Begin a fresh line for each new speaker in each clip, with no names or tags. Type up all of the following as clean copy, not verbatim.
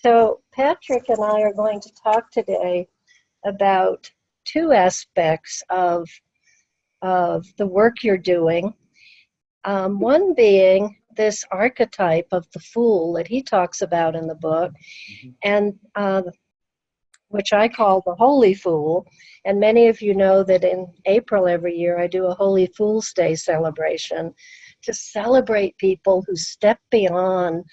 So Patrick and I are going to talk today about two aspects of the work you're doing. One being this archetype of the fool that he talks about in the book, and which I call the Holy Fool. And many of you know that in April every year I do a Holy Fool's Day celebration to celebrate people who step beyond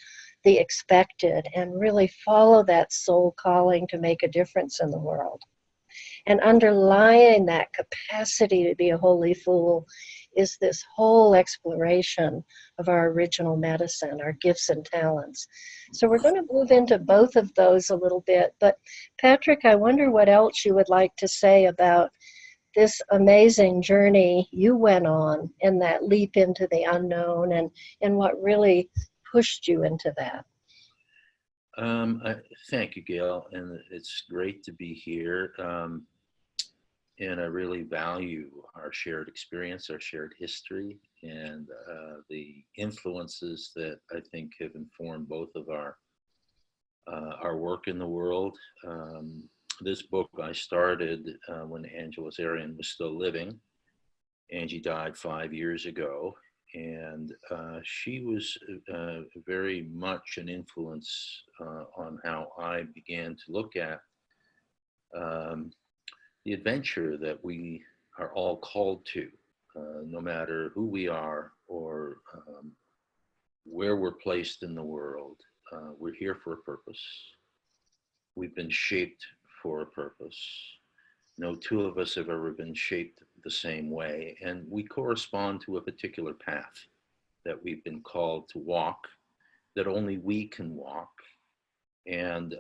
the expected and really follow that soul calling to make a difference in the world. And underlying that capacity to be a holy fool is this whole exploration of our original medicine, our gifts and talents. So we're going to move into both of those a little bit. But Patrick, I wonder what else you would like to say about this amazing journey you went on in that leap into the unknown, and what really pushed you into that.
Thank you, Gail, and it's great to be here. And I really value our shared experience, our shared history, and the influences that I think have informed both of our work in the world. This book I started when Angela Zarian was still living. Angie died 5 years ago, and she was very much an influence on how I began to look at the adventure that we are all called to, no matter who we are or where we're placed in the world. We're here for a purpose. We've been shaped for a purpose. No two of us have ever been shaped the same way, and we correspond to a particular path that we've been called to walk, that only we can walk. And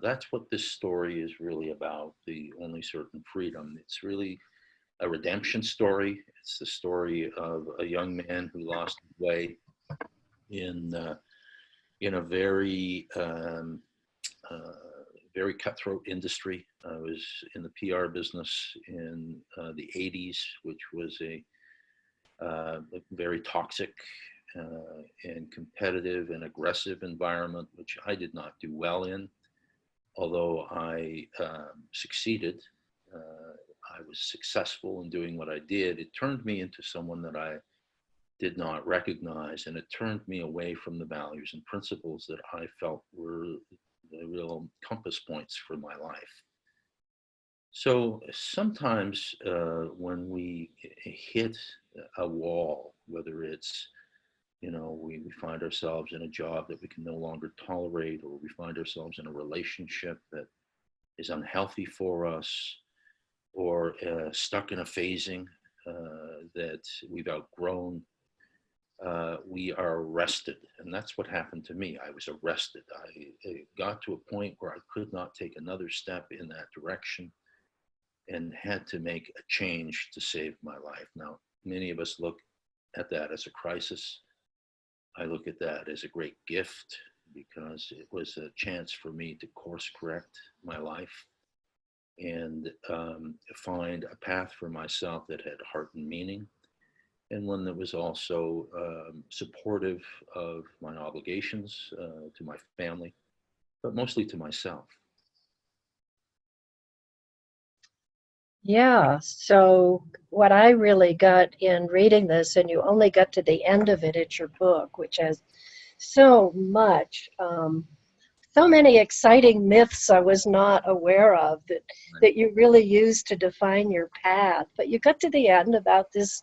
that's what this story is really about, the only certain freedom. It's really a redemption story. It's the story of a young man who lost his way in a very cutthroat industry. I was in the PR business in the 80s, which was a very toxic and competitive and aggressive environment, which I did not do well in. Although I succeeded, I was successful in doing what I did, it turned me into someone that I did not recognize, and it turned me away from the values and principles that I felt were the real compass points for my life. So sometimes when we hit a wall, whether it's, we find ourselves in a job that we can no longer tolerate, or we find ourselves in a relationship that is unhealthy for us, or stuck in a phasing that we've outgrown, we are arrested. And that's what happened to me. I was arrested. I got to a point where I could not take another step in that direction and had to make a change to save my life. Now, many of us look at that as a crisis. I look at that as a great gift, because it was a chance for me to course correct my life and find a path for myself that had heart and meaning, and one that was also supportive of my obligations to my family, but mostly to myself.
Yeah, so what I really got in reading this, and you only got to the end of it at your book, which has so much, so many exciting myths I was not aware of that you really used to define your path. But you got to the end about this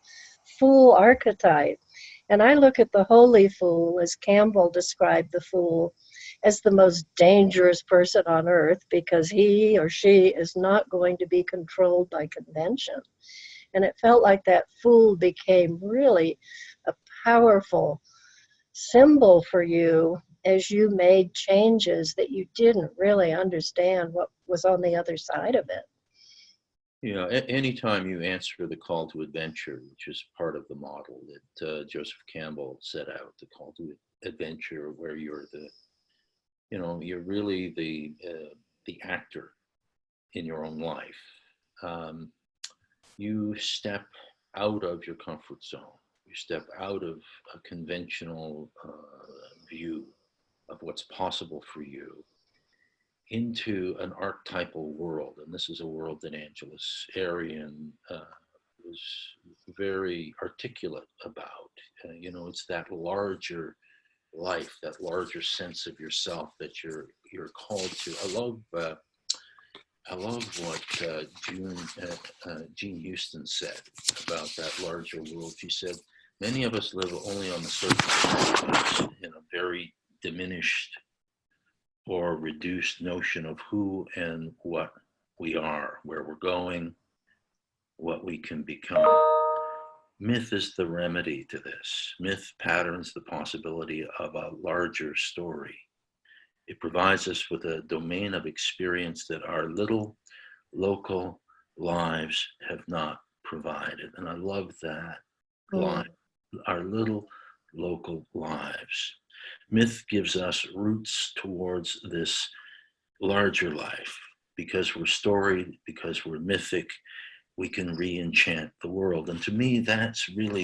fool archetype. And I look at the holy fool, as Campbell described the fool, as the most dangerous person on earth, because he or she is not going to be controlled by convention. And it felt like that fool became really a powerful symbol for you as you made changes that you didn't really understand what was on the other side of it.
Anytime you answer the call to adventure, which is part of the model that Joseph Campbell set out, the call to adventure, where you're you're really the actor in your own life. You step out of your comfort zone. You step out of a conventional view of what's possible for you, into an archetypal world. And this is a world that Angelus Arian was very articulate about. It's that larger life, that larger sense of yourself that you're called to. I love what Jean Houston said about that larger world. She said, many of us live only on the surface in a very diminished or reduced notion of who and what we are, where we're going, what we can become. Myth is the remedy to this. Myth patterns the possibility of a larger story. It provides us with a domain of experience that our little local lives have not provided. And I love that line, our little local lives. Myth gives us roots towards this larger life. Because we're storied, because we're mythic, we can re-enchant the world. And to me, that's really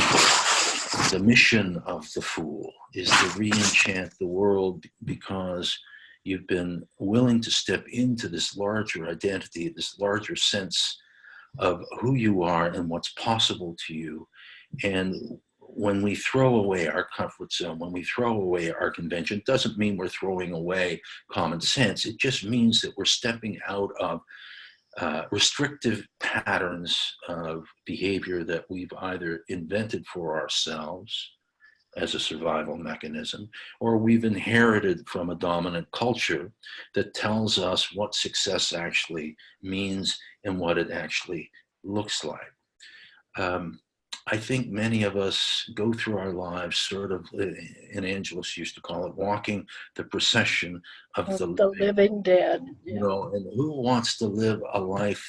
the mission of the Fool, is to re-enchant the world, because you've been willing to step into this larger identity, this larger sense of who you are and what's possible to you. And when we throw away our comfort zone, when we throw away our convention, it doesn't mean we're throwing away common sense. It just means that we're stepping out of restrictive patterns of behavior that we've either invented for ourselves as a survival mechanism, or we've inherited from a dominant culture that tells us what success actually means and what it actually looks like. I think many of us go through our lives sort of, and Angelus used to call it, walking the procession of the
living dead.
and who wants to live a life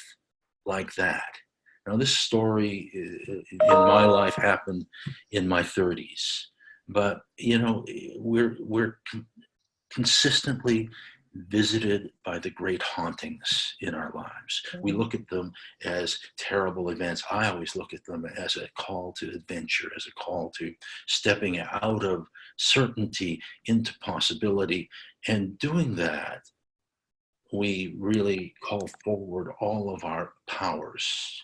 like that? Now, this story in my life happened in my 30s, but we're consistently visited by the great hauntings in our lives. We look at them as terrible events. I always look at them as a call to adventure, as a call to stepping out of certainty into possibility. And doing that, we really call forward all of our powers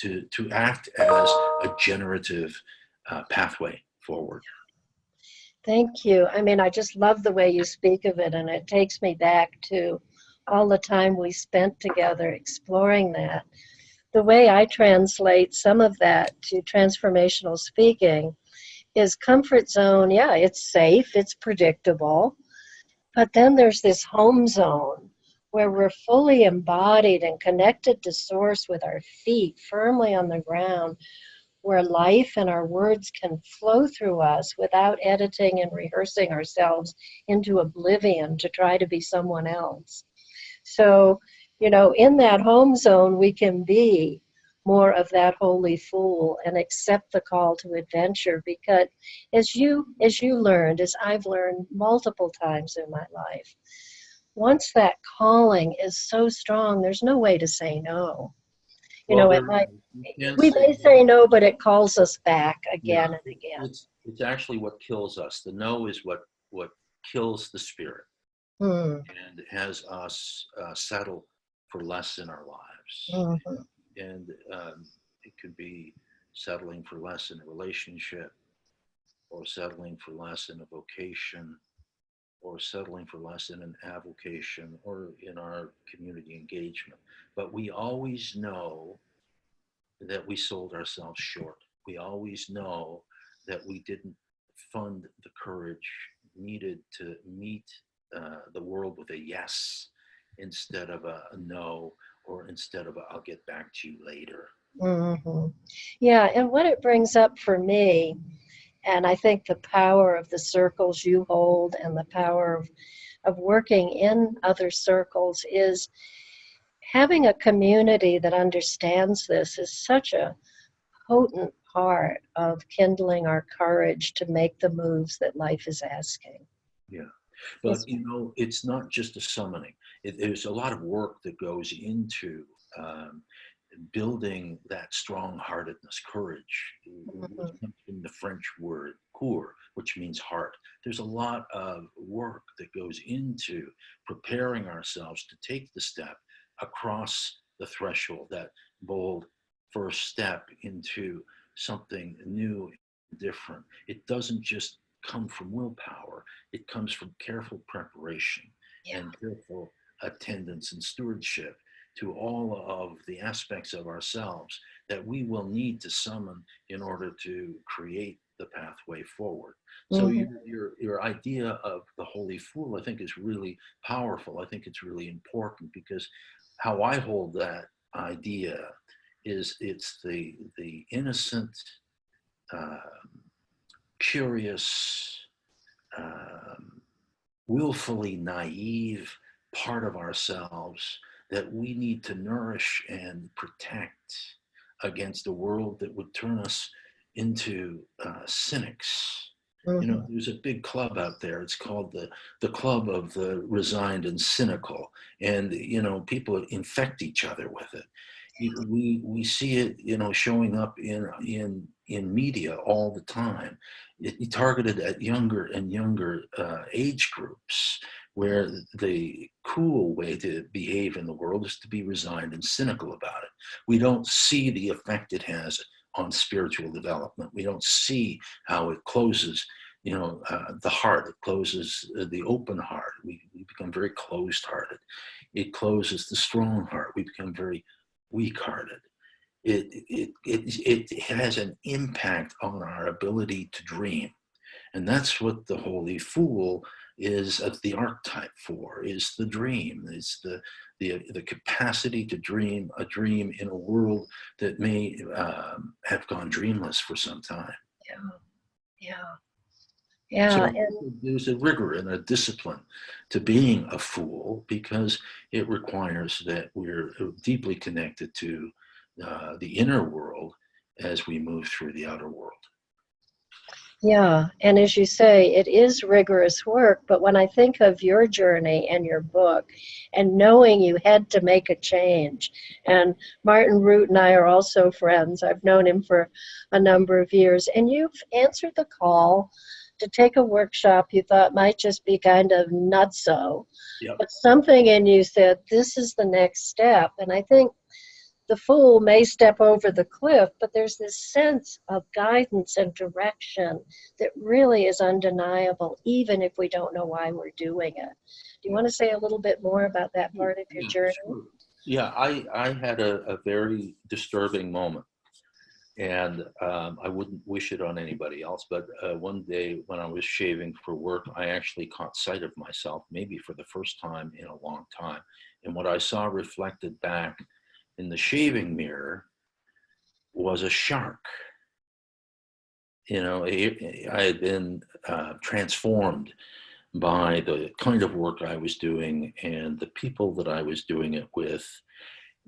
to act as a generative pathway forward.
Thank you. I mean, I just love the way you speak of it, and it takes me back to all the time we spent together exploring that. The way I translate some of that to transformational speaking is comfort zone. Yeah, it's safe, it's predictable, but then there's this home zone where we're fully embodied and connected to source with our feet firmly on the ground, where life and our words can flow through us without editing and rehearsing ourselves into oblivion to try to be someone else. So, in that home zone, we can be more of that holy fool and accept the call to adventure, because as you learned, as I've learned multiple times in my life, once that calling is so strong, there's no way to say no. We may say no, but it calls us back again and again.
It's actually what kills us. The no is what kills the spirit and has us settle for less in our lives. And it could be settling for less in a relationship, or settling for less in a vocation, or settling for less in an avocation, or in our community engagement. But we always know that we sold ourselves short. We always know that we didn't fund the courage needed to meet the world with a yes instead of a no, or instead of a I'll get back to you later.
Yeah, and what it brings up for me, and I think the power of the circles you hold and the power of working in other circles, is having a community that understands this is such a potent part of kindling our courage to make the moves that life is asking.
Yeah, but it's not just a summoning. There's a lot of work that goes into building that strong-heartedness, courage. It comes from the French word core, which means heart. There's a lot of work that goes into preparing ourselves to take the step across the threshold, that bold first step into something new and different. It doesn't just come from willpower, it comes from careful preparation
Yeah.
and careful attendance and stewardship to all of the aspects of ourselves that we will need to summon in order to create the pathway forward. So
Mhm.
your idea of the holy fool, I think, is really powerful. I think it's really important because how I hold that idea is it's the innocent, uh, curious, um, willfully naive part of ourselves that we need to nourish and protect against a world that would turn us into cynics. You know,
Mhm.
there's a big club out there. It's called the Club of the Resigned and Cynical, and you know, people infect each other with it. We see it, you know, showing up in media all the time. It targeted at younger and younger age groups, where the cool way to behave in the world is to be resigned and cynical about it. We don't see the effect it has on spiritual development. We don't see how it closes, you know, the heart. It closes the open heart. We become very closed-hearted. It closes the strong heart. We become very weak-hearted. It has an impact on our ability to dream. And that's what the holy fool is the archetype for, is the dream, is the capacity to dream a dream in a world that may have gone dreamless for some time.
Yeah. Yeah. Yeah.
So
And
there's a rigor and a discipline to being a fool because it requires that we're deeply connected to the inner world as we move through the outer world.
yeah, and as you say, it is rigorous work, but when I think of your journey and your book and knowing you had to make a change, and Martin Root and I are also friends. I've known him for a number of years, and you've answered the call to take a workshop you thought might just be kind of nutso,
Yep.
but something in you said, this is the next step. And I think the fool may step over the cliff, but there's this sense of guidance and direction that really is undeniable, even if we don't know why we're doing it. Do you
Yeah.
want to say a little bit more about that part of your
Yeah,
journey?
sure. Yeah, I had a very disturbing moment, and I wouldn't wish it on anybody else. But one day when I was shaving for work, I actually caught sight of myself, maybe for the first time in a long time. And what I saw reflected back in the shaving mirror was a shark. You know, I had been transformed by the kind of work I was doing and the people that I was doing it with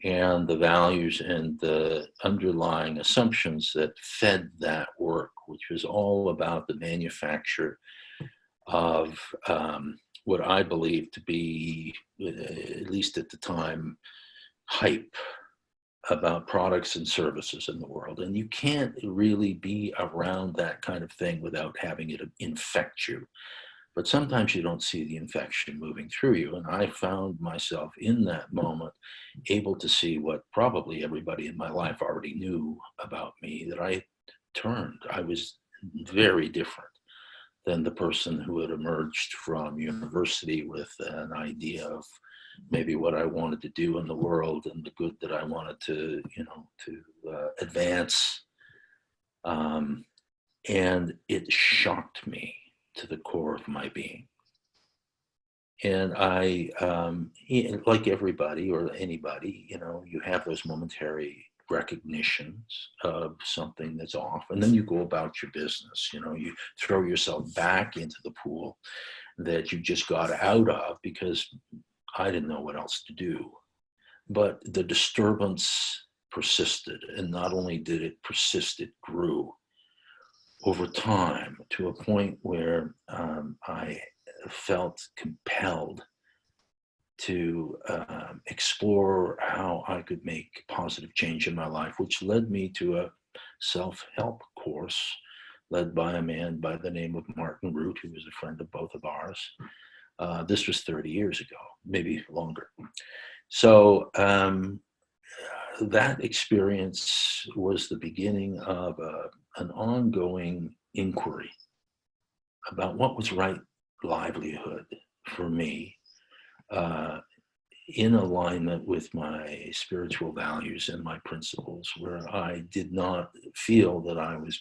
and the values and the underlying assumptions that fed that work, which was all about the manufacture of what I believed to be, at least at the time, hype about products and services in the world. And you can't really be around that kind of thing without having it infect you. But sometimes you don't see the infection moving through you. And I found myself in that moment able to see what probably everybody in my life already knew about me, that I turned. I was very different than the person who had emerged from university with an idea of maybe what I wanted to do in the world and the good that I wanted to, you know, to advance. Um, and it shocked me to the core of my being. And I, like everybody or anybody, you know, you have those momentary recognitions of something that's off, and then you go about your business. You know, you throw yourself back into the pool that you just got out of because I didn't know what else to do. But the disturbance persisted, and not only did it persist, it grew over time to a point where I felt compelled to explore how I could make positive change in my life, which led me to a self-help course led by a man by the name of Martin Root, who was a friend of both of ours. This was 30 years ago, maybe longer. So that experience was the beginning of an ongoing inquiry about what was right livelihood for me, in alignment with my spiritual values and my principles, where I did not feel that I was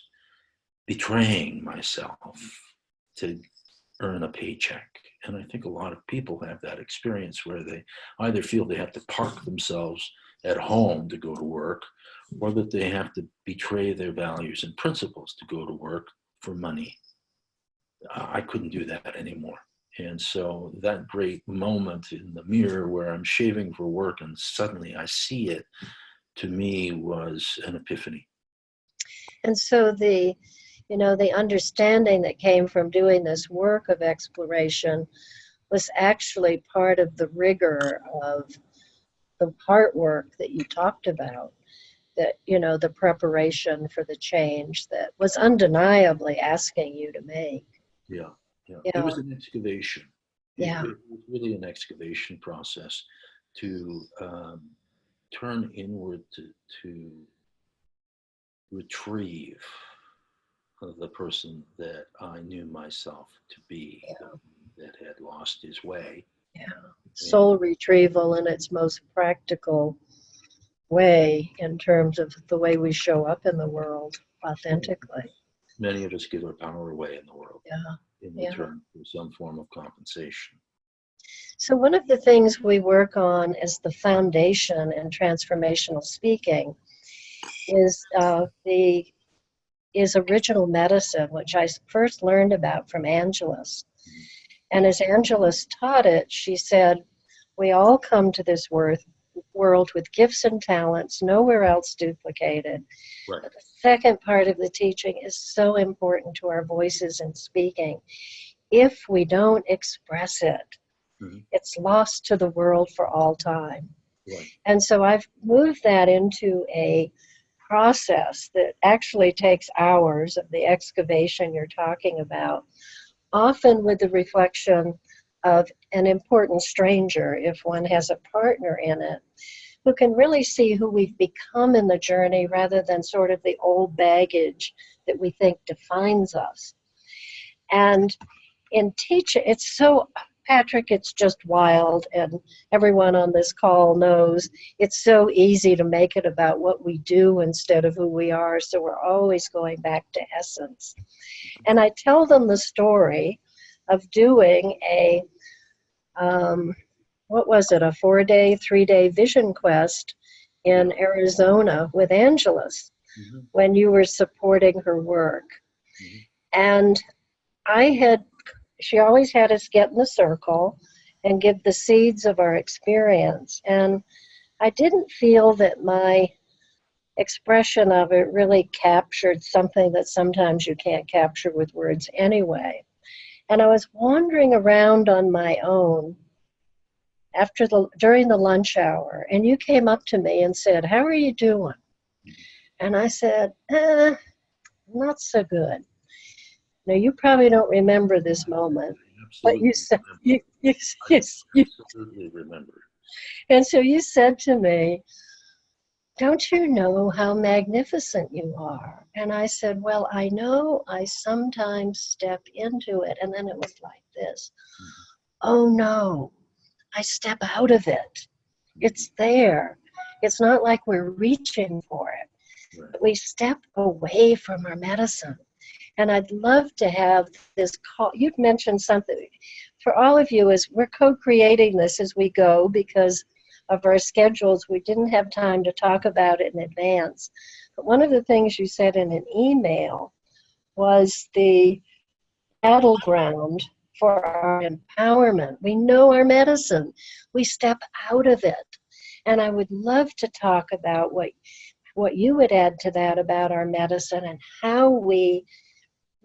betraying myself to earn a paycheck. And I think a lot of people have that experience where they either feel they have to park themselves at home to go to work, or that they have to betray their values and principles to go to work for money. I couldn't do that anymore. And so that great moment in the mirror where I'm shaving for work and suddenly I see it, to me was an epiphany.
And so the understanding that came from doing this work of exploration was actually part of the rigor of the heart work that you talked about, that, the preparation for the change that was undeniably asking you to make.
Yeah, yeah. It
Yeah,
was an excavation.
yeah,
It was really an excavation process to turn inward to retrieve the person that I knew myself to be, that had lost his way.
yeah. Soul retrieval in its most practical way, in terms of the way we show up in the world authentically.
Many of us give our power away in the world in
Yeah.
return for some form of compensation.
So one of the things we work on as the foundation in transformational speaking is original medicine, which I first learned about from Angelus. And as Angelus taught it, she said, we all come to this world with gifts and talents, nowhere else duplicated.
Right.
But the second part of the teaching is so important to our voices in speaking. If we don't express it, it's lost to the world for all time.
Right.
And so I've moved that into a process that actually takes hours of the excavation you're talking about, often with the reflection of an important stranger, if one has a partner in it, who can really see who we've become in the journey rather than sort of the old baggage that we think defines us. And in teaching, Patrick, it's just wild, and everyone on this call knows it's so easy to make it about what we do instead of who we are, so we're always going back to essence. And I tell them the story of doing a 3-day vision quest in Arizona with Angelus when you were supporting her work. And she always had us get in the circle and give the seeds of our experience. And I didn't feel that my expression of it really captured something that sometimes you can't capture with words anyway. And I was wandering around on my own during the lunch hour, and you came up to me and said, "How are you doing?" And I said, "Not so good." Now, you probably don't remember this moment, but you said, you
absolutely remember.
And so you said to me, "Don't you know how magnificent you are?" And I said, "Well, I know I sometimes step into it." And then it was like this. Oh no, I step out of it. It's there. It's not like we're reaching for it. Right. We step away from our medicine. And I'd love to have this call. You'd mentioned something for all of you as we're co-creating this as we go because of our schedules. We didn't have time to talk about it in advance. But one of the things you said in an email was the battleground for our empowerment. We know our medicine. We step out of it. And I would love to talk about what you would add to that about our medicine and how we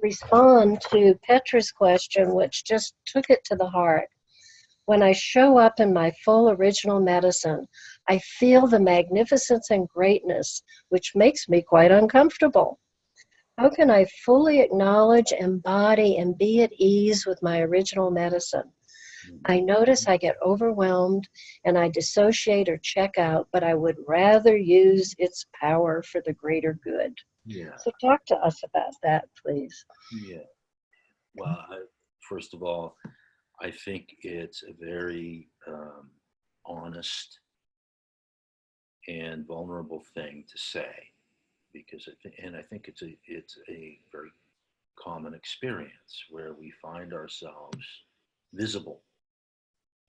respond to Petra's question, which just took it to the heart. When I show up in my full original medicine, I feel the magnificence and greatness, which makes me quite uncomfortable. How can I fully acknowledge, embody, and be at ease with my original medicine? I notice I get overwhelmed and I dissociate or check out, but I would rather use its power for the greater good.
Yeah,
So talk to us about that, please.
yeah. Well, first of all, I think it's a very honest and vulnerable thing to say, because and I think it's a very common experience where we find ourselves visible,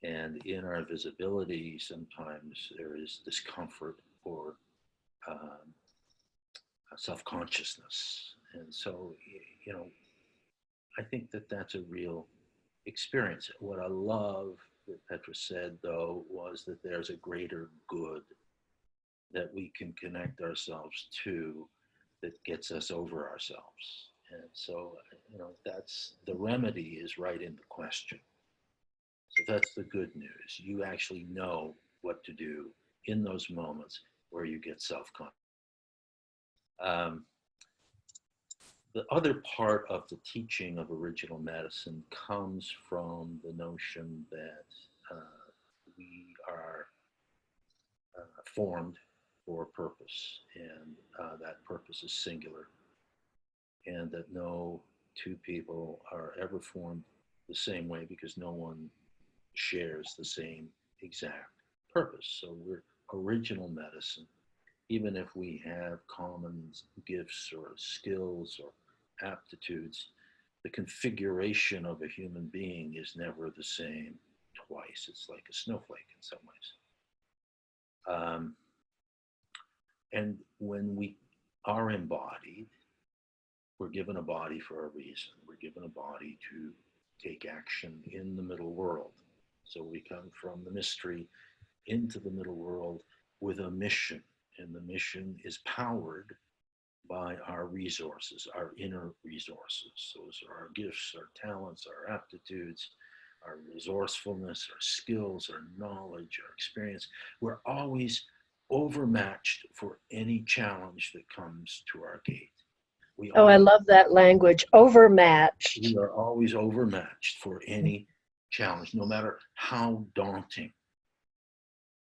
and in our visibility, sometimes there is discomfort or um, self-consciousness, and so you know, I think that that's a real experience. What I love that Petra said, though, was that there's a greater good that we can connect ourselves to that gets us over ourselves. And so, that's the remedy is right in the question. So that's the good news. You actually know what to do in those moments where you get self-conscious. Um, the other part of the teaching of original medicine comes from the notion that we are formed for a purpose, and that purpose is singular, and that no two people are ever formed the same way because no one shares the same exact purpose. So we're original medicine, even if we have common gifts or skills or aptitudes. The configuration of a human being is never the same twice. It's like a snowflake in some ways. And when we are embodied, we're given a body for a reason. We're given a body to take action in the middle world. So we come from the mystery into the middle world with a mission, and the mission is powered by our resources, our inner resources. Those are our gifts, our talents, our aptitudes, our resourcefulness, our skills, our knowledge, our experience. We're always overmatched for any challenge that comes to our gate. We
Oh, I
all
love that language, overmatched.
we are always overmatched for any challenge, no matter how daunting.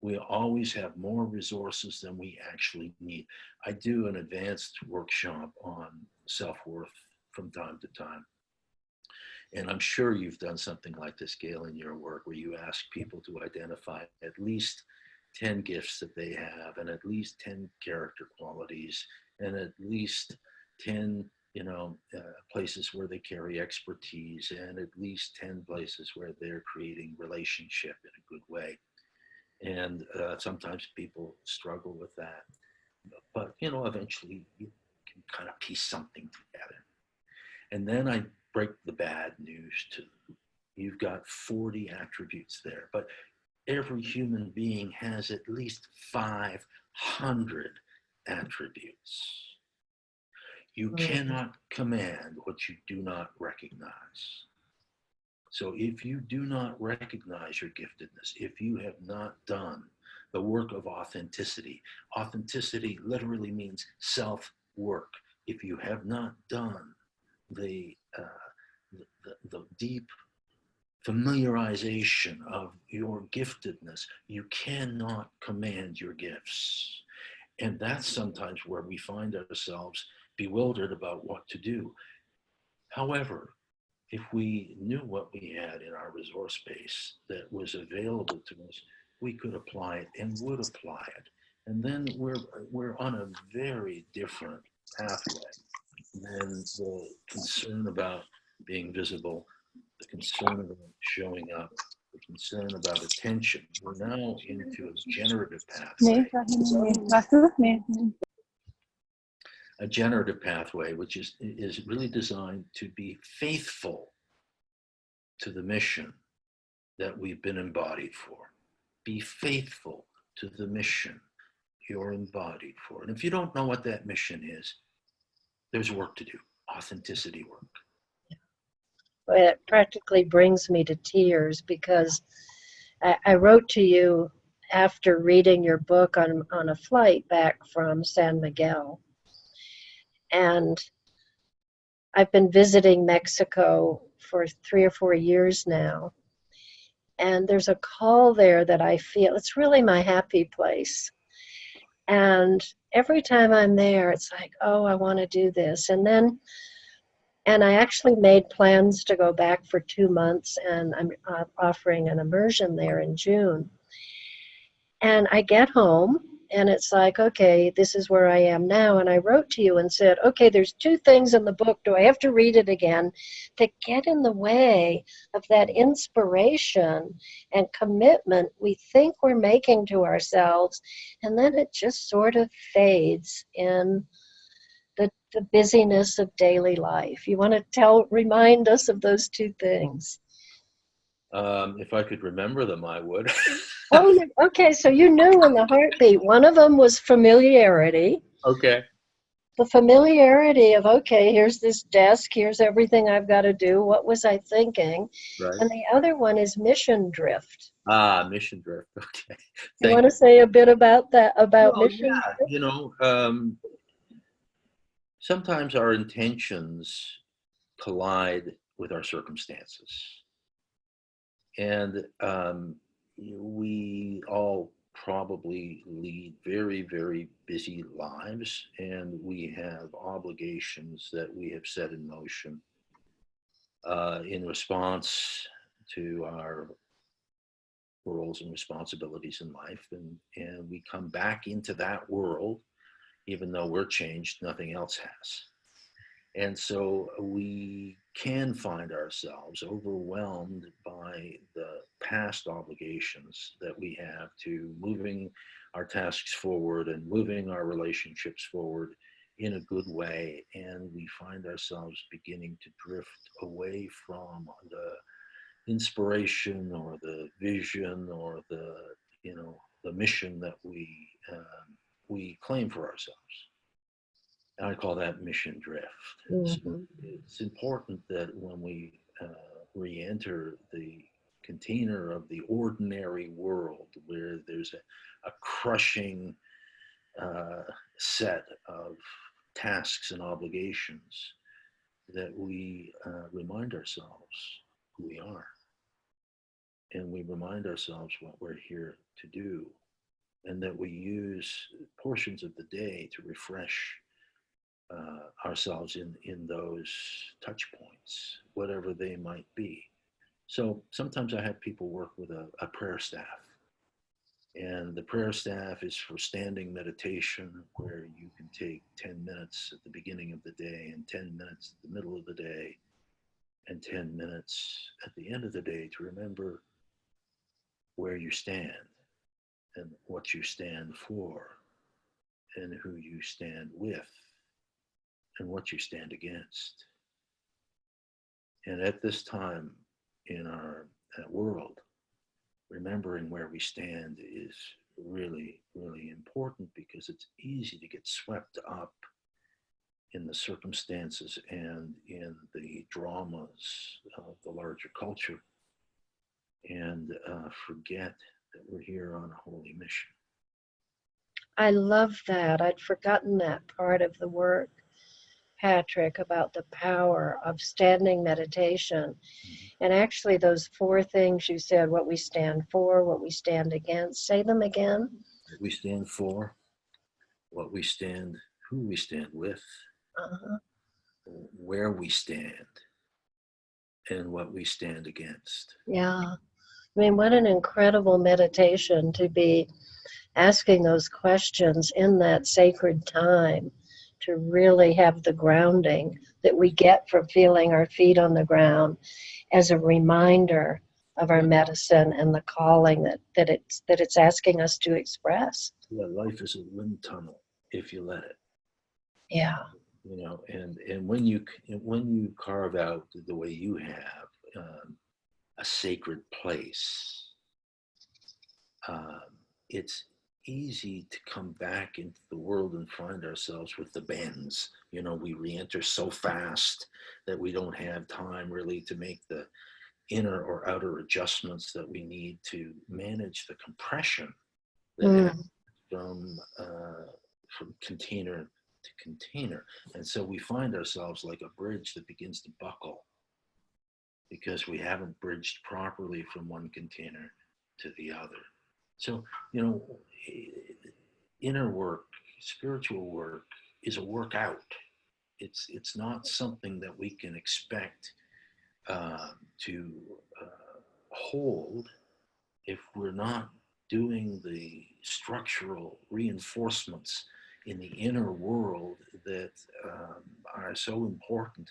We always have more resources than we actually need. I do an advanced workshop on self-worth from time to time. And I'm sure you've done something like this, Gail, in your work, where you ask people to identify at least 10 gifts that they have, and at least 10 character qualities, and at least 10 places where they carry expertise, and at least 10 places where they're creating relationship in a good way. And sometimes people struggle with that, but eventually you can kind of piece something together. And then I break the bad news to them. You've got 40 attributes there, but every human being has at least 500 attributes. You cannot command what you do not recognize. So if you do not recognize your giftedness, if you have not done the work of authenticity, authenticity literally means self-work. If you have not done the, the deep familiarization of your giftedness, you cannot command your gifts. And that's sometimes where we find ourselves bewildered about what to do. However, if we knew what we had in our resource base that was available to us, we could apply it and would apply it. And then we're on a very different pathway than the concern about being visible, the concern about showing up, the concern about attention. We're now into a generative pathway. A generative pathway, which is really designed to be faithful to the mission that we've been embodied for. Be faithful to the mission you're embodied for. And if you don't know what that mission is, there's work to do, authenticity work.
It practically brings me to tears because I wrote to you after reading your book on a flight back from San Miguel. And I've been visiting Mexico for 3 or 4 years now. And there's a call there that I feel, it's really my happy place. And every time I'm there, it's like, oh, I want to do this. And I actually made plans to go back for 2 months, and I'm offering an immersion there in June. And I get home, and it's like, okay, this is where I am now. And I wrote to you and said, okay, there's 2 things in the book. Do I have to read it again that get in the way of that inspiration and commitment we think we're making to ourselves? And then it just sort of fades in the busyness of daily life. You want to remind us of those 2 things?
If I could remember them, I would.
Oh, okay, so you knew in the heartbeat. One of them was familiarity.
Okay.
The familiarity of, okay, here's this desk, here's everything I've got to do. What was I thinking?
Right.
And the other one is mission drift.
Mission drift. Okay.
You want to say a bit about that, about
Well,
mission
yeah, sometimes our intentions collide with our circumstances. And we all probably lead very, very busy lives, and we have obligations that we have set in motion in response to our roles and responsibilities in life. And we come back into that world, even though we're changed, nothing else has. And so we can find ourselves overwhelmed by the past obligations that we have to moving our tasks forward and moving our relationships forward in a good way. And we find ourselves beginning to drift away from the inspiration or the vision or the mission that we claim for ourselves. I call that mission drift. So
Mm-hmm.
it's important that when we re-enter the container of the ordinary world, where there's a crushing set of tasks and obligations, that we remind ourselves who we are, and we remind ourselves what we're here to do, and that we use portions of the day to refresh ourselves in those touch points, whatever they might be. So sometimes I have people work with a prayer staff, and the prayer staff is for standing meditation, where you can take 10 minutes at the beginning of the day, and 10 minutes at the middle of the day, and 10 minutes at the end of the day to remember where you stand and what you stand for and who you stand with and what you stand against. And at this time in our world, remembering where we stand is really, really important, because it's easy to get swept up in the circumstances and in the dramas of the larger culture, and forget that we're here on a holy mission.
I love that. I'd forgotten that part of the work, Patrick, about the power of standing meditation.
Mm-hmm.
And actually, those 4 things you said, what we stand for, what we stand against, say them again.
What we stand for, what we stand, who we stand with,
Uh-huh.
where we stand, and what we stand against.
Yeah. I mean, what an incredible meditation to be asking those questions in that sacred time, to really have the grounding that we get from feeling our feet on the ground as a reminder of our medicine and the calling that it's asking us to express.
Yeah, life is a wind tunnel if you let it.
Yeah.
And when you carve out the way you have a sacred place, it's easy to come back into the world and find ourselves with the bends. We re-enter so fast that we don't have time really to make the inner or outer adjustments that we need to manage the compression that happens from container container. And so we find ourselves like a bridge that begins to buckle because we haven't bridged properly from one container to the other. So, you know, inner work, spiritual work is a workout. It's not something that we can expect to hold if we're not doing the structural reinforcements in the inner world that are so important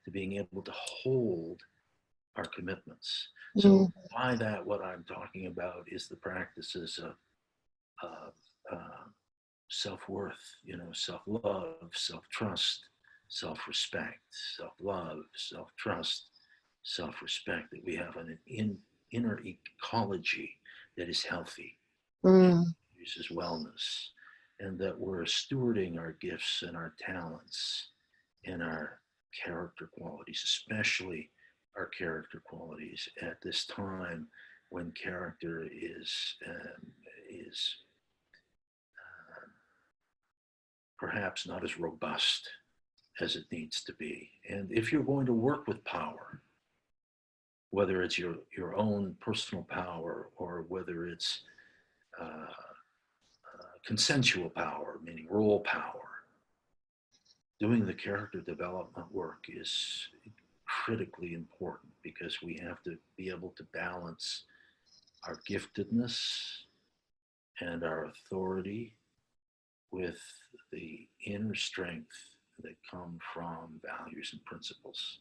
to being able to hold our commitments. So
Mm,
by that, what I'm talking about is the practices of self-worth, you know, self-love, self-trust, self-respect, self-love, self-trust, self-respect, that we have an inner ecology that is healthy and
mm,
produces wellness, and that we're stewarding our gifts and our talents and our character qualities, especially our character qualities at this time when character is perhaps not as robust as it needs to be. And if you're going to work with power, whether it's your own personal power or whether it's consensual power, meaning role power, doing the character development work is critically important because we have to be able to balance our giftedness and our authority with the inner strength that come from values and principles.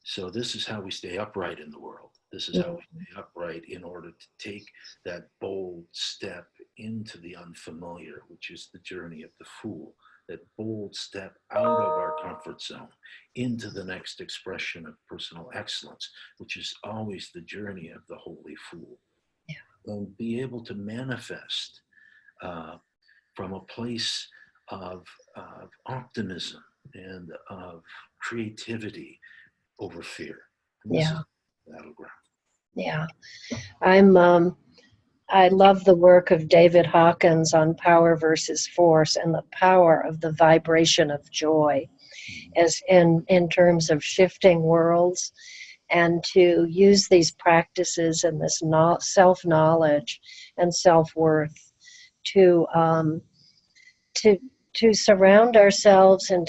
So this is how we stay upright in the world. This is how
mm.
we stay upright in order to take that bold step into the unfamiliar, which is the journey of the fool. That bold step out of our comfort zone into the next expression of personal excellence, which is always the journey of the holy fool.
Yeah.
And be able to manifest uh, from a place of optimism and of creativity over fear. And this is
Yeah.
battleground.
Yeah. I'm I love the work of David Hawkins on power versus force and the power of the vibration of joy as in terms of shifting worlds, and to use these practices and this self-knowledge and self-worth to to to surround ourselves and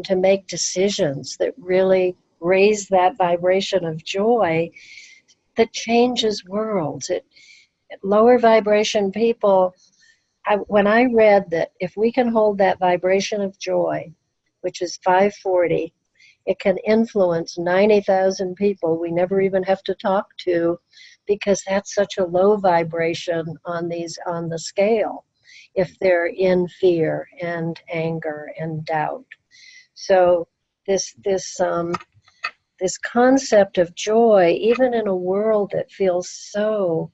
to make decisions that really raise that vibration of joy that changes worlds. It lower vibration people, when I read that if we can hold that vibration of joy, which is 540, it can influence 90,000 people we never even have to talk to, because that's such a low vibration on the scale if they're in fear and anger and doubt. So this concept of joy, even in a world that feels so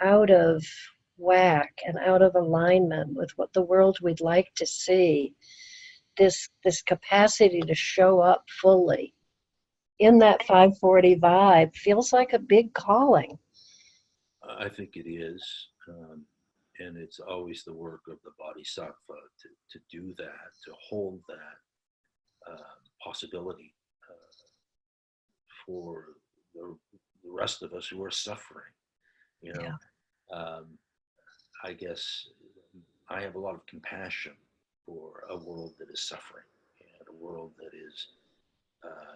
out of whack and out of alignment with what the world we'd like to see, this capacity to show up fully in that 540 vibe feels like a big calling.
I think it is. And it's always the work of the bodhisattva to do that, to hold that possibility for the rest of us who are suffering. You
Yeah.
know, um, I guess I have a lot of compassion for a world that is suffering and a world that is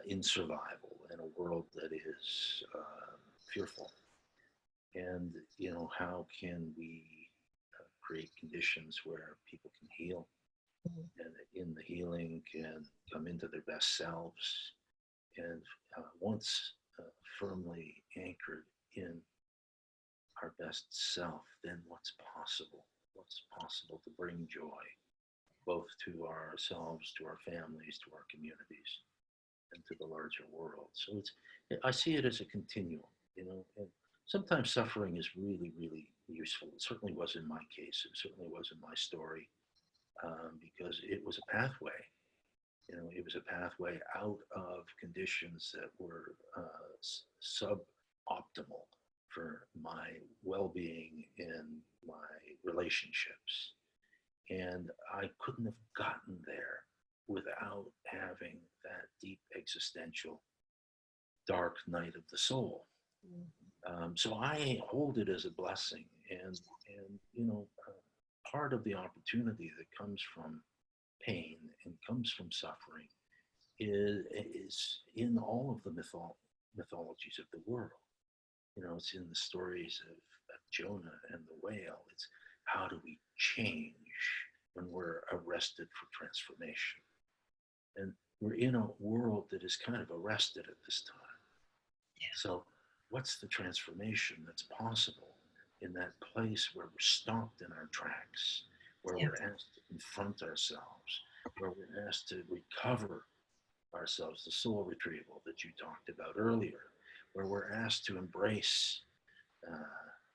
in survival and a world that is fearful. And, you know, how can we create conditions where people can heal and in the healing can come into their best selves and once firmly anchored in our best self, then what's possible? What's possible to bring joy both to ourselves, to our families, to our communities, and to the larger world. So I see it as a continuum, you know. And sometimes suffering is really, really useful. It certainly was in my case. It certainly was in my story because it was a pathway. You know, it was a pathway out of conditions that were suboptimal for my well-being and my relationships. And I couldn't have gotten there without having that deep existential dark night of the soul. So I hold it as a blessing, and part of the opportunity that comes from pain and comes from suffering is in all of the mythologies of the world. It's in the stories of Jonah and the whale. It's how do we change when we're arrested for transformation? And we're in a world that is kind of arrested at this time. So what's the transformation that's possible in that place where we're stopped in our tracks, where we're asked to confront ourselves, where we're asked to recover ourselves, the soul retrieval that you talked about earlier, where we're asked to embrace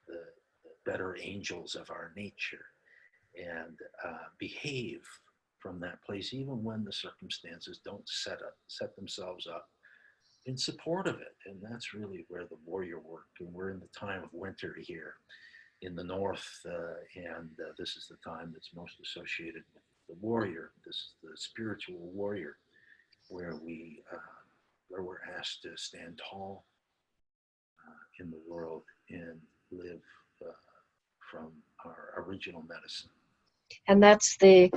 the better angels of our nature and behave from that place, even when the circumstances don't set themselves up in support of it. And that's really where the warrior work, and we're in the time of winter here in the north, and this is the time that's most associated with the warrior. This is the spiritual warrior, where we're asked to stand tall in the world and live from our original medicine.
And that's the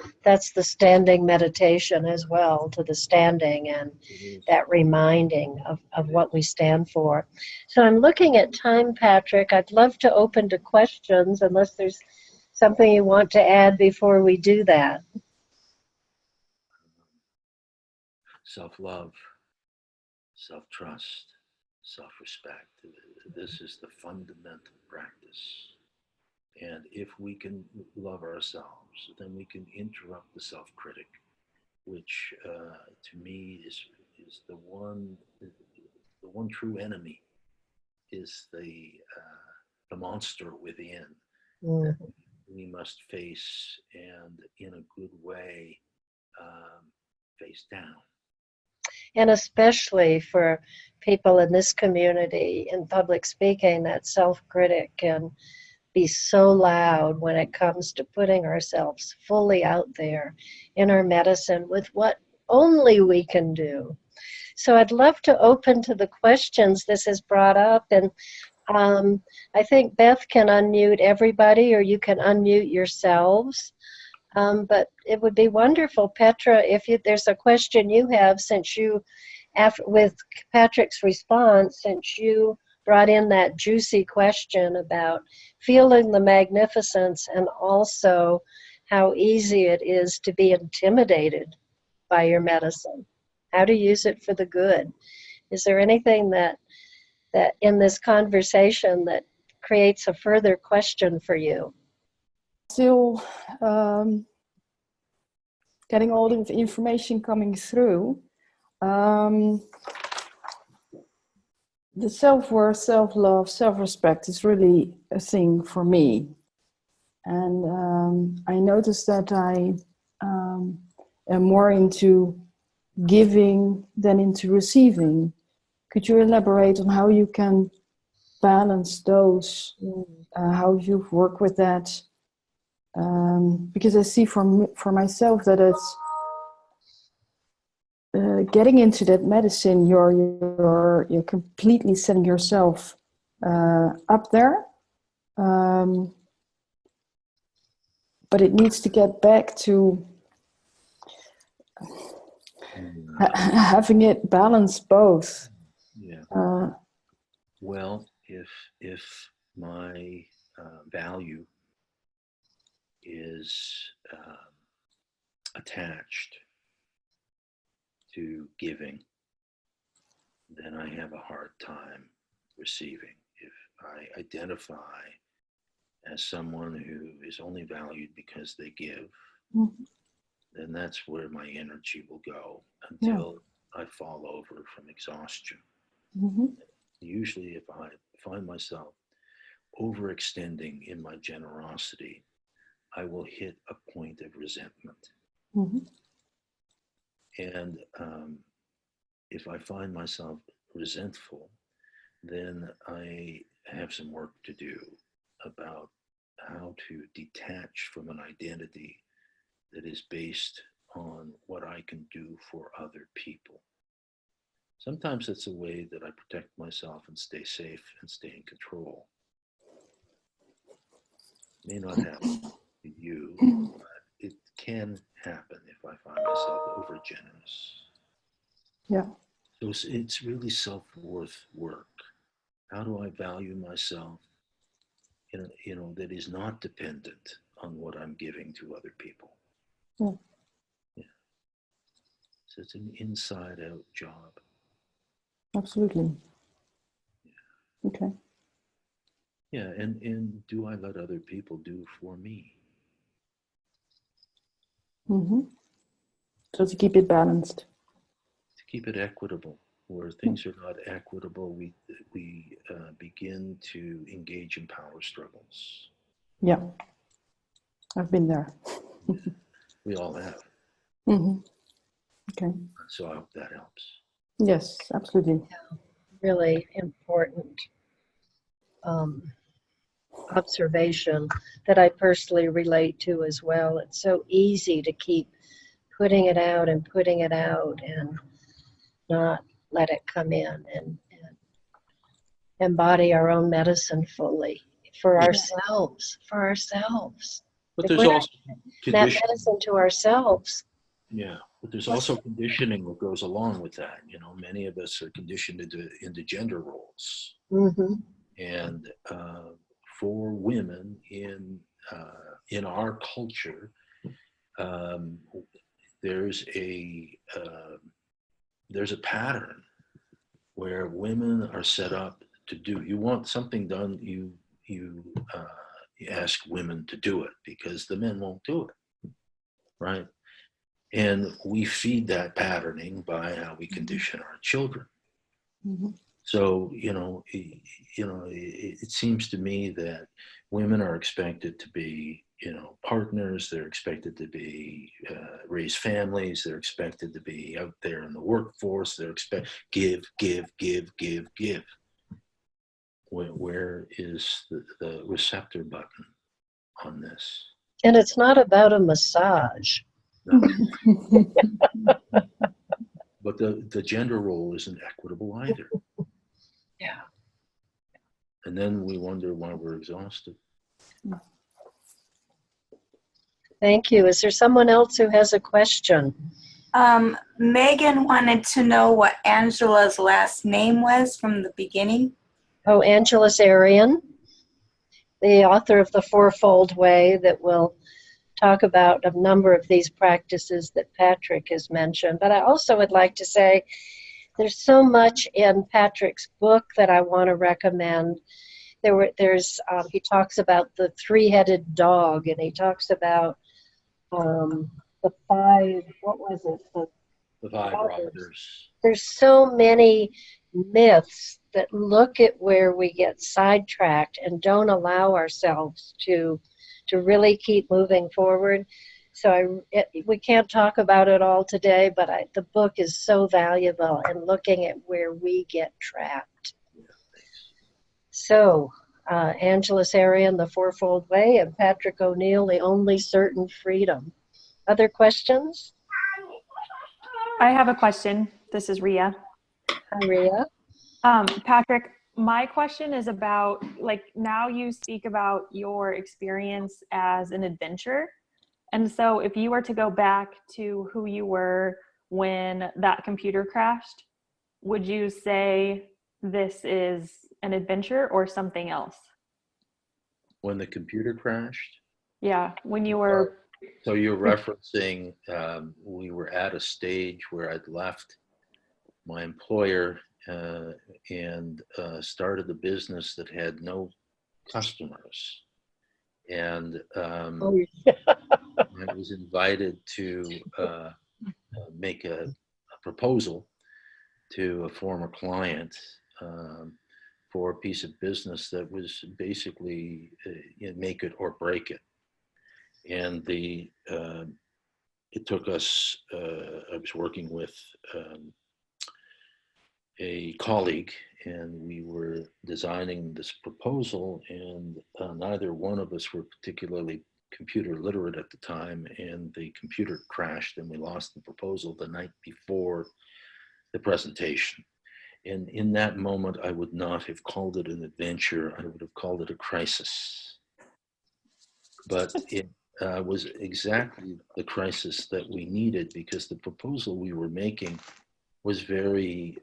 standing meditation as well, to the standing and that reminding of what we stand for. So I'm looking at time, Patrick. I'd love to open to questions unless there's something you want to add before we do that.
Self-love, self-trust, self-respect. This is the fundamental practice. And if we can love ourselves, then we can interrupt the self-critic, which to me is the one true enemy, is the monster within that we must face, and in a good way face down.
And especially for people in this community in public speaking, that self-critic can be so loud when it comes to putting ourselves fully out there in our medicine with what only we can do. So I'd love to open to the questions this has brought up, and I think Beth can unmute everybody, or you can unmute yourselves. But it would be wonderful, Petra, if there's a question you have, since you, with Patrick's response, since you brought in that juicy question about feeling the magnificence and also how easy it is to be intimidated by your medicine, how to use it for the good. Is there anything that in this conversation that creates a further question for you?
Still getting all the information coming through. The self-worth, self-love, self-respect is really a thing for me. And I noticed that I am more into giving than into receiving. Could you elaborate on how you can balance those, how you've worked with that? Because I see for myself that it's getting into that medicine, you're completely setting yourself up there, but it needs to get back to having it balance both.
Yeah. Well, if my value is attached to giving, then I have a hard time receiving. If I identify as someone who is only valued because they give, then that's where my energy will go until I fall over from exhaustion. Usually if I find myself overextending in my generosity, I will hit a point of resentment. And if I find myself resentful, then I have some work to do about how to detach from an identity that is based on what I can do for other people. Sometimes it's a way that I protect myself and stay safe and stay in control. May not happen to you, but it can happen if I find myself over generous.
Yeah.
So it's really self-worth work. How do I value myself that is not dependent on what I'm giving to other people?
Yeah.
Yeah. So it's an inside-out job.
Absolutely.
Yeah.
Okay.
Yeah, and do I let other people do for me?
Mm-hmm. So to keep it balanced.
To keep it equitable. Where things are not equitable, we begin to engage in power struggles.
Yeah. I've been there.
We all have.
Mm-hmm. Okay.
So I hope that helps.
Yes, absolutely.
Really important observation that I personally relate to as well. It's so easy to keep putting it out and not let it come in and embody our own medicine fully for
Yeah.
ourselves.
But
If
there's
we're not
also
that
conditioning.
medicine to ourselves.
Yeah, but there's also conditioning that goes along with that. Many of us are conditioned into gender roles,
Mm-hmm.
and for women in our culture, um, there's a pattern where women are set up to do. You want something done, you ask women to do it because the men won't do it, right? And we feed that patterning by how we condition our children.
Mm-hmm.
So it seems to me that women are expected to be partners. They're expected to be raise families. They're expected to be out there in the workforce. They're give, give, give, give, give. Where is the receptor button on this?
And it's not about a massage.
No. But the gender role isn't equitable either.
Yeah.
And then we wonder why we're exhausted.
Thank you. Is there someone else who has a question?
Megan wanted to know what Angela's last name was from the beginning.
Oh, Angelus Arian, the author of The Fourfold Way, that will talk about a number of these practices that Patrick has mentioned. But I also would like to say there's so much in Patrick's book that I want to recommend. He talks about the three-headed dog, and he talks about the five, what was it?
The five riders.
There's so many myths that look at where we get sidetracked and don't allow ourselves to really keep moving forward. So we can't talk about it all today, but the book is so valuable in looking at where we get trapped.
Yeah, thanks.
So Angelus Arian, The Fourfold Way, and Patrick O'Neill, The Only Certain Freedom. Other questions?
I have a question. This is Ria.
Hi, Ria.
Patrick, my question is about, now you speak about your experience as an adventurer. And so if you were to go back to who you were when that computer crashed, would you say this is an adventure or something else?
When the computer crashed?
Yeah, when you were...
So you're referencing we were at a stage where I'd left my employer and started a business that had no customers. And I was invited to make a proposal to a former client for a piece of business that was basically make it or break it. And it took us, I was working with a colleague, and we were designing this proposal, and neither one of us were particularly computer literate at the time, and the computer crashed and we lost the proposal the night before the presentation. And in that moment, I would not have called it an adventure. I would have called it a crisis. But it was exactly the crisis that we needed, because the proposal we were making was very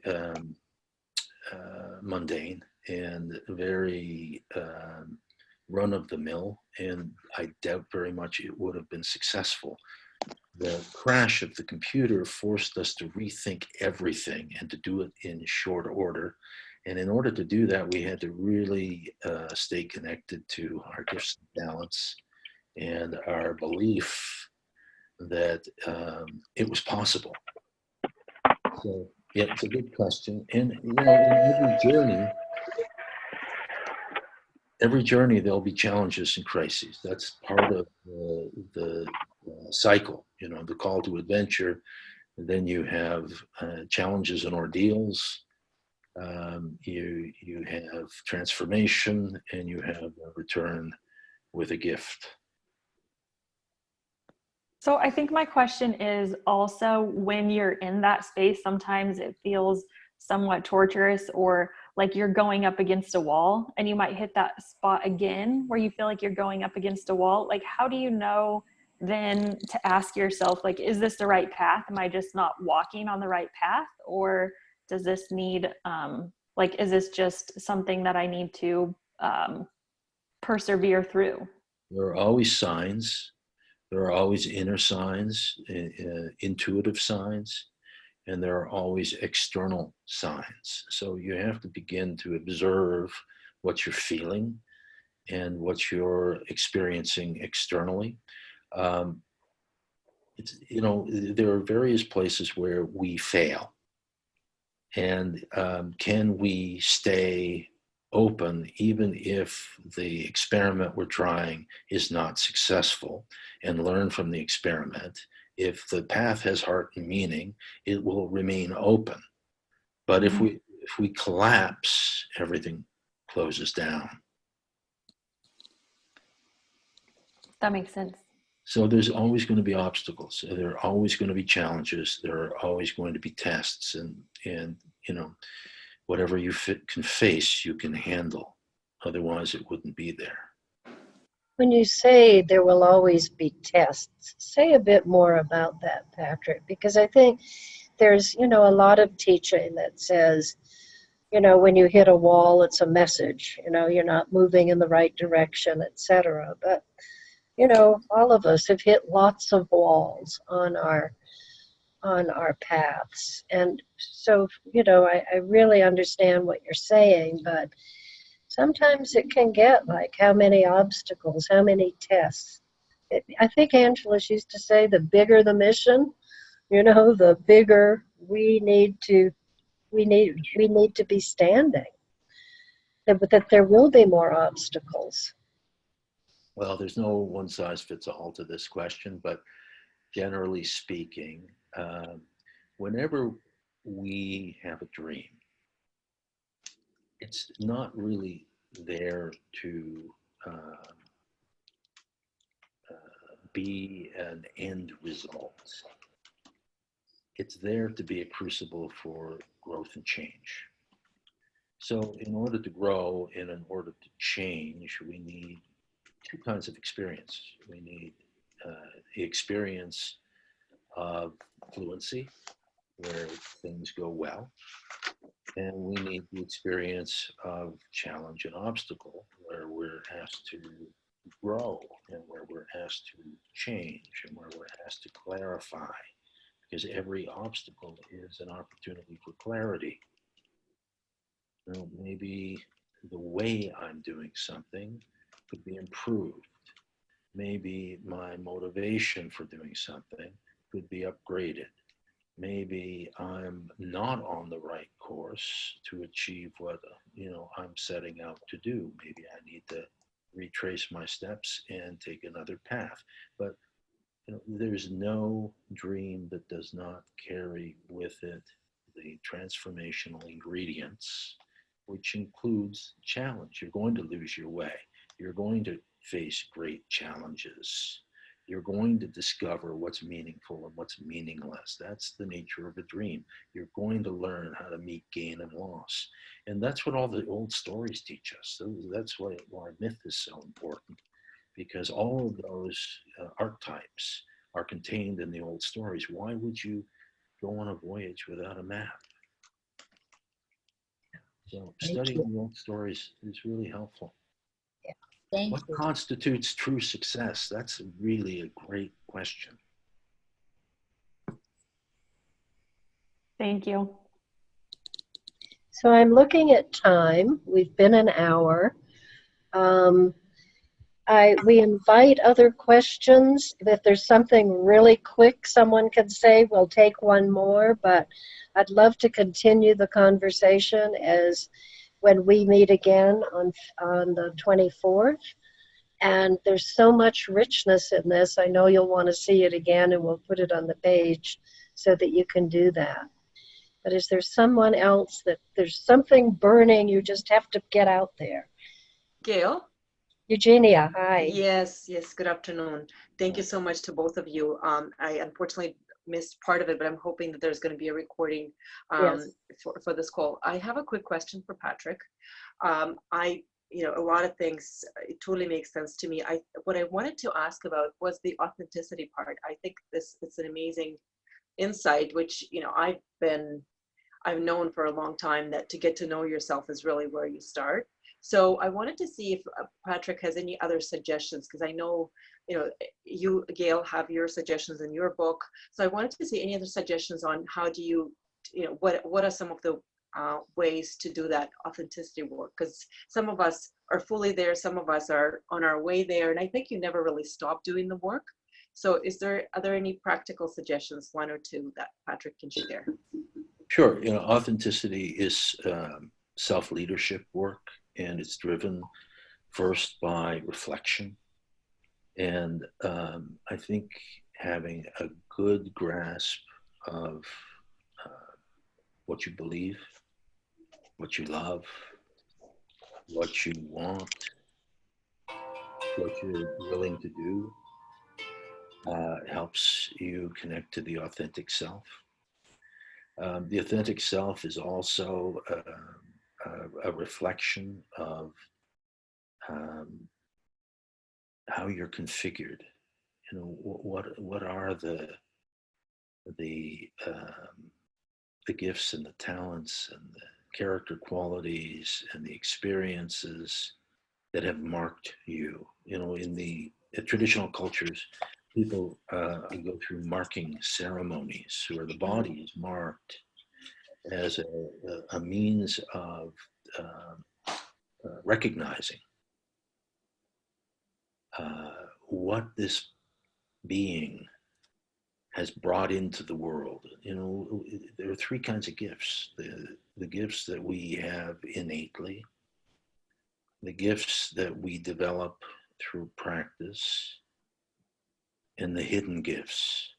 mundane and very run-of-the-mill, and I doubt very much it would have been successful. The crash of the computer forced us to rethink everything and to do it in short order. And in order to do that, we had to really stay connected to our gifts and talents and our belief that it was possible. So, yeah, it's a good question. And, you know, in every journey, there'll be challenges and crises. That's part of the cycle, you know, the call to adventure. And then you have challenges and ordeals. You have transformation, and you have a return with a gift.
So I think my question is also, when you're in that space, sometimes it feels somewhat torturous, or like you're going up against a wall, and you might hit that spot again where you feel like you're going up against a wall. Like, how do you know then to ask yourself, like, is this the right path? Am I just not walking on the right path? Or does this need, like, is this just something that I need to persevere through?
There are always signs. There are always inner signs, intuitive signs, and there are always external signs. So you have to begin to observe what you're feeling and what you're experiencing externally. It's, you know, there are various places where we fail. And can we stay open even if the experiment we're trying is not successful, and learn from the experiment? If the path has heart and meaning, it will remain open. But if we collapse, everything closes down.
That makes sense.
So there's always going to be obstacles. There are always going to be challenges. There are always going to be tests, and you know, whatever you can face, you can handle. Otherwise, it wouldn't be there.
When you say there will always be tests, say a bit more about that, Patrick, because I think there's, you know, a lot of teaching that says, you know, when you hit a wall, it's a message, you know, you're not moving in the right direction, etc. But, you know, all of us have hit lots of walls on our paths. And so, you know, I really understand what you're saying, but sometimes it can get like, how many obstacles, how many tests? I think Angela's used to say, the bigger the mission, you know, the bigger we need to be standing. That there will be more obstacles.
Well, there's no one size fits all to this question, but generally speaking, whenever we have a dream, it's not really there to be an end result. It's there to be a crucible for growth and change. So in order to grow and in order to change, we need two kinds of experience. We need the experience of fluency, where things go well, and we need the experience of challenge and obstacle, where we're asked to grow and where we're asked to change and where we're asked to clarify, because every obstacle is an opportunity for clarity. You know, maybe the way I'm doing something could be improved. Maybe my motivation for doing something could be upgraded. Maybe I'm not on the right course to achieve what, you know, I'm setting out to do. Maybe I need to retrace my steps and take another path. But you know, there's no dream that does not carry with it the transformational ingredients, which includes challenge. You're going to lose your way. You're going to face great challenges. You're going to discover what's meaningful and what's meaningless. That's the nature of a dream. You're going to learn how to meet gain and loss. And that's what all the old stories teach us. So that's why myth is so important, because all of those archetypes are contained in the old stories. Why would you go on a voyage without a map? So studying the old stories is really helpful.
Thank
What
you.
constitutes true success? That's really a great question.
Thank you.
So I'm looking at time. We've been an hour. We invite other questions. If there's something really quick someone can say, we'll take one more, but I'd love to continue the conversation as when we meet again on the 24th. And there's so much richness in this. I know you'll want to see it again, and we'll put it on the page so that you can do that. But is there someone else that there's something burning you just have to get out there?
Gail?
Eugenia, hi.
Yes, good afternoon. Thank you so much to both of you. I unfortunately missed part of it, but I'm hoping that there's going to be a recording
Yes.
for this call. I have a quick question for Patrick. A lot of things, it totally makes sense to me. What I wanted to ask about was the authenticity part. I think it's an amazing insight, which, I've known for a long time that to get to know yourself is really where you start. So I wanted to see if Patrick has any other suggestions, because I know, you, Gail, have your suggestions in your book. So I wanted to see any other suggestions on how do you, what are some of the ways to do that authenticity work? Because some of us are fully there, some of us are on our way there, and I think you never really stop doing the work. So are there any practical suggestions, one or two, that Patrick can share?
Sure. Authenticity is self-leadership work, and it's driven first by reflection. And I think having a good grasp of what you believe, what you love, what you want, what you're willing to do, helps you connect to the authentic self. The authentic self is also a reflection of how you're configured. What are the gifts and the talents and the character qualities and the experiences that have marked you. In the traditional cultures, people go through marking ceremonies where the body is marked as a means of recognizing what this being has brought into the world. There are three kinds of gifts: the gifts that we have innately, the gifts that we develop through practice, and the hidden gifts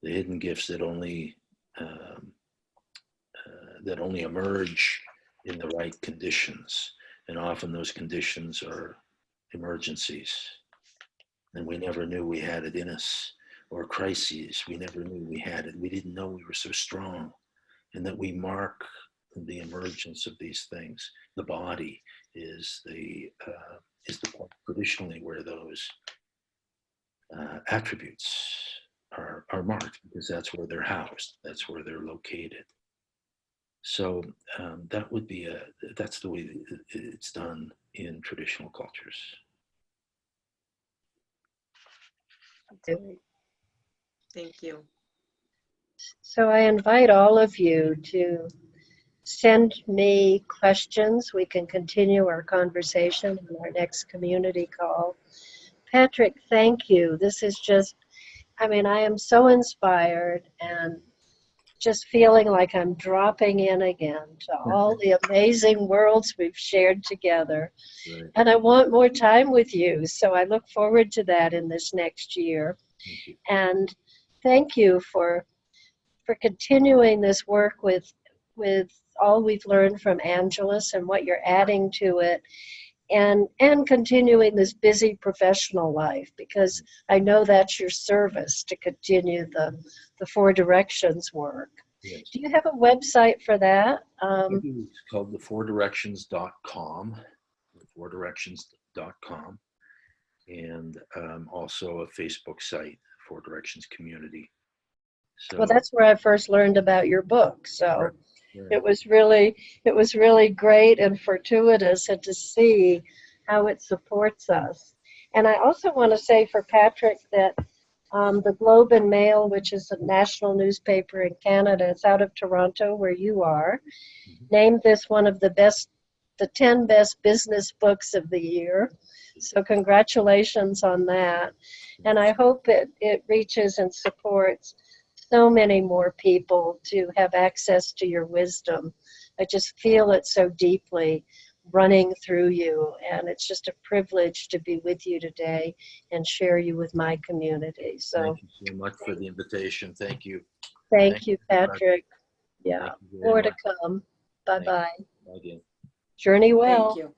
that only emerge in the right conditions. And often those conditions are emergencies, and we never knew we had it in us, or crises. We never knew we had it. We didn't know we were so strong, and that we mark the emergence of these things. The body is the point traditionally where those attributes are marked, because that's where they're housed, that's where they're located. So that's the way it's done in traditional cultures.
Thank you.
So I invite all of you to send me questions. We can continue our conversation in our next community call. Patrick, thank you. This is just, I am so inspired and just feeling like I'm dropping in again to all the amazing worlds we've shared together.
Right.
And I want more time with you. So I look forward to that in this next year.
Thank you.
And thank you for continuing this work with all we've learned from Angelus and what you're adding to it. and continuing this busy professional life, because I know that's your service to continue the Four Directions work.
Yes.
Do you have a website for that?
It's called thefourdirections.com, thefourdirections.com, and also a Facebook site, Four Directions Community. So,
Well, that's where I first learned about your book. So
right.
it was really great and fortuitous, and to see how it supports us. And I also want to say for Patrick that the Globe and Mail, which is a national newspaper in Canada, it's out of Toronto where you are, named this one of the 10 best business books of the year. So congratulations on that. And I hope it reaches and supports so many more people to have access to your wisdom. I just feel it so deeply running through you, and it's just a privilege to be with you today and share you with my community. So
thank you so much for the invitation. Thank you.
thank you,
very much.
Patrick. Yeah,
Thank you very
more to
much.
come. Bye-bye.
Bye, Gail.
Journey well.
Thank you.